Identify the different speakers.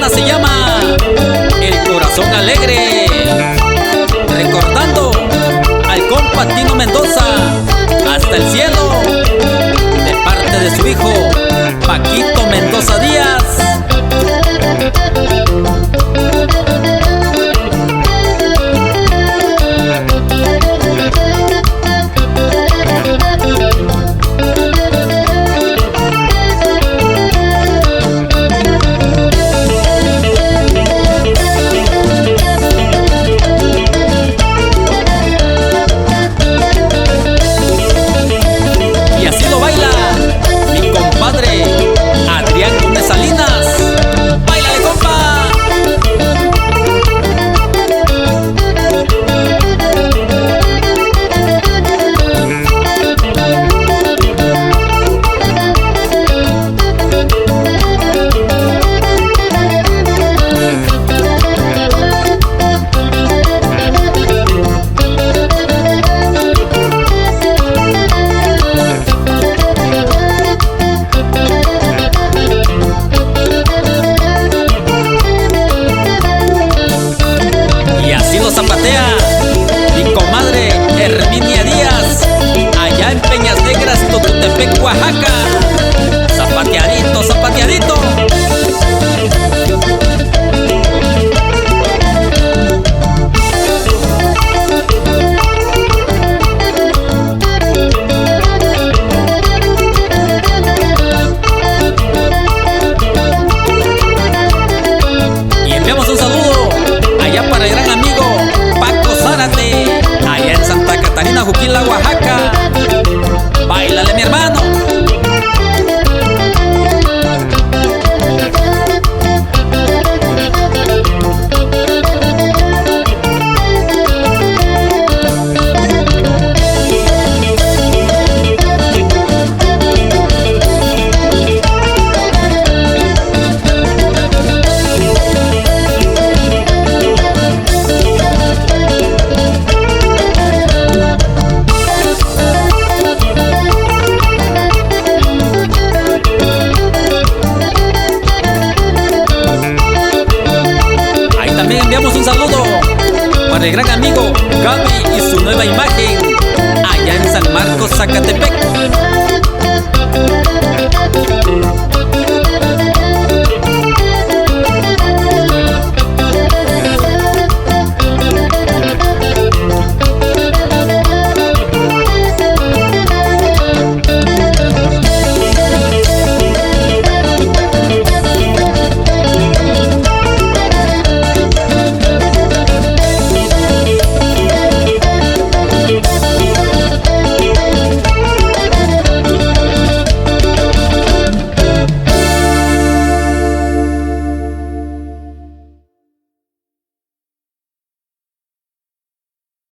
Speaker 1: banda se llama El Corazón Alegre, recordando al compa Tino Mendoza hasta el cielo, de parte de su hijo Paquito Mendoza Díaz. Zapatea mi comadre Herminia Díaz, allá en Peñas Negras, Totutepec, Oaxaca. Zapateadito, zapateadito. Y enviamos un saludo allá para el gran amigo allá en Santa Catarina, Juquila, Oaxaca. Báilale, mi hermano. Enviamos un saludo para el gran amigo Gaby y su nueva imagen allá en San Marcos, Zacatepec.